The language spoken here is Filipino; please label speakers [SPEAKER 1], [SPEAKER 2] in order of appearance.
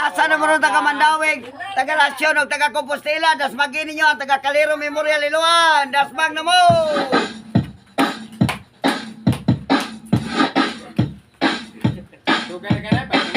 [SPEAKER 1] Asa na mo ron taga Mandawig, taga Lasyon, o taga Compostela, dasmagin ninyo ang taga Calero Memorial Iloan, dasmag na mo!
[SPEAKER 2] Sugar ka na ba?